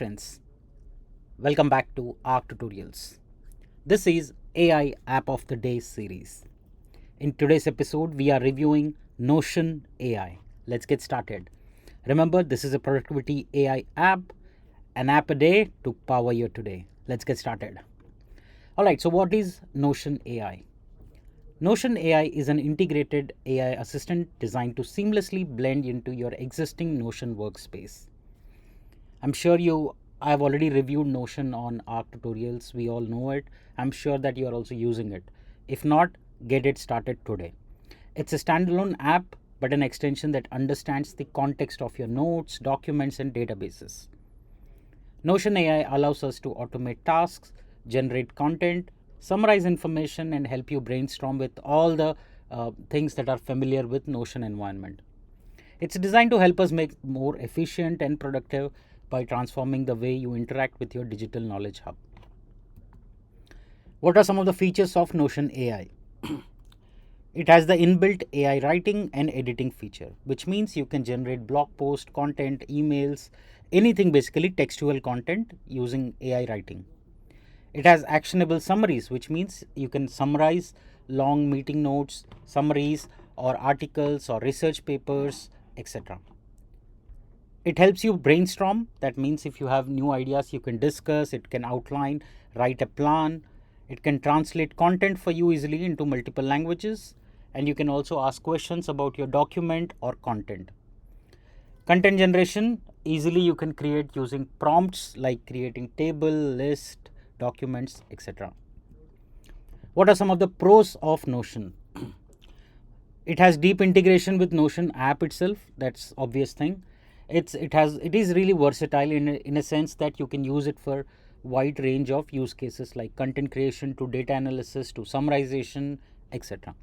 friends, welcome back to Arc Tutorials. This is AI App of the Day series. In today's episode, we are reviewing Notion AI. Let's get started. Remember, this is a productivity AI app, an app a day to power your today. Let's get started. Alright, so what is Notion AI? Notion AI is an integrated AI assistant designed to seamlessly blend into your existing Notion workspace. I'm sure I've already reviewed Notion on Arc Tutorials. We all know it. I'm sure that you are also using it. If not, get it started today. It's a standalone app, but an extension that understands the context of your notes, documents, and databases. Notion AI allows us to automate tasks, generate content, summarize information, and help you brainstorm with all the things that are familiar with Notion environment. It's designed to help us make more efficient and productive by transforming the way you interact with your digital knowledge hub. What are some of the features of Notion AI? It has the inbuilt AI writing and editing feature, which means you can generate blog post, content, emails, anything basically textual content using AI writing. It has actionable summaries, which means you can summarize long meeting notes, summaries, or articles or research papers, etc. It helps you brainstorm. That means if you have new ideas, you can discuss, it can outline, write a plan. It can translate content for you easily into multiple languages. And you can also ask questions about your document or content. Content generation, easily you can create using prompts like creating table, list, documents, etc. What are some of the pros of Notion? It has deep integration with Notion app itself. That's obvious thing. It is really versatile in a sense that you can use it for wide range of use cases like content creation to data analysis to summarization, etc.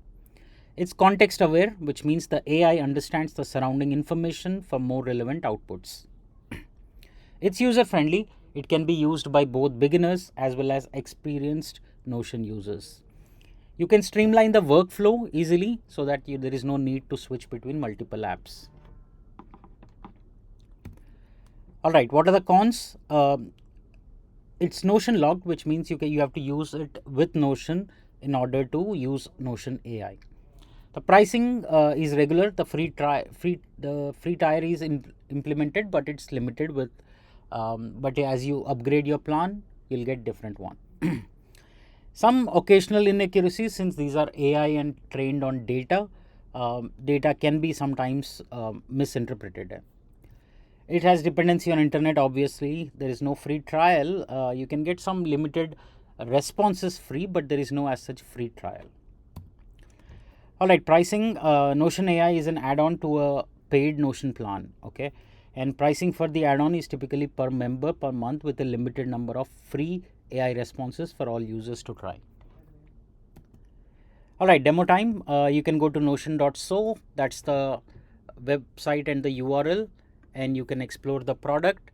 It's context aware, which means the AI understands the surrounding information for more relevant outputs. It's user friendly. It can be used by both beginners as well as experienced Notion users. You can streamline the workflow easily so that there is no need to switch between multiple apps. Alright, what are the cons? It's Notion logged, which means you have to use it with Notion in order to use Notion AI. The pricing is regular. The free tier is implemented, but it's limited with. But as you upgrade your plan, you'll get different one. Some occasional inaccuracies, since these are AI and trained on data, data can be sometimes misinterpreted. It has dependency on internet, obviously. There is no free trial. You can get some limited responses free, but there is no as such free trial. Alright, pricing. Notion AI is an add-on to a paid Notion plan. Okay, and pricing for the add-on is typically per member per month with a limited number of free AI responses for all users to try. Alright, demo time. You can go to notion.so. That's the website and the URL, and you can explore the product.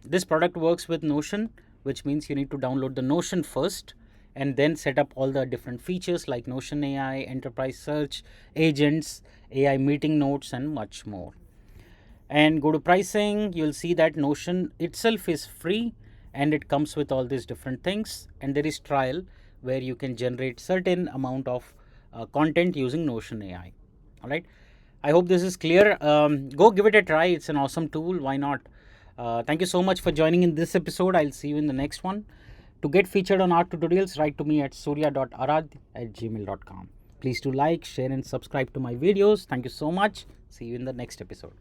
This product works with Notion, which means you need to download the Notion first and then set up all the different features like Notion AI, enterprise search, agents, AI meeting notes, and much more. And go to pricing. You'll see that Notion itself is free and it comes with all these different things, and there is trial where you can generate certain amount of content using Notion AI. All right, I hope this is clear. Go give it a try. It's an awesome tool. Why not? Thank you so much for joining in this episode. I'll see you in the next one. To get featured on Arc Tutorials, write to me at surya.arad@gmail.com. Please do like, share, and subscribe to my videos. Thank you so much. See you in the next episode.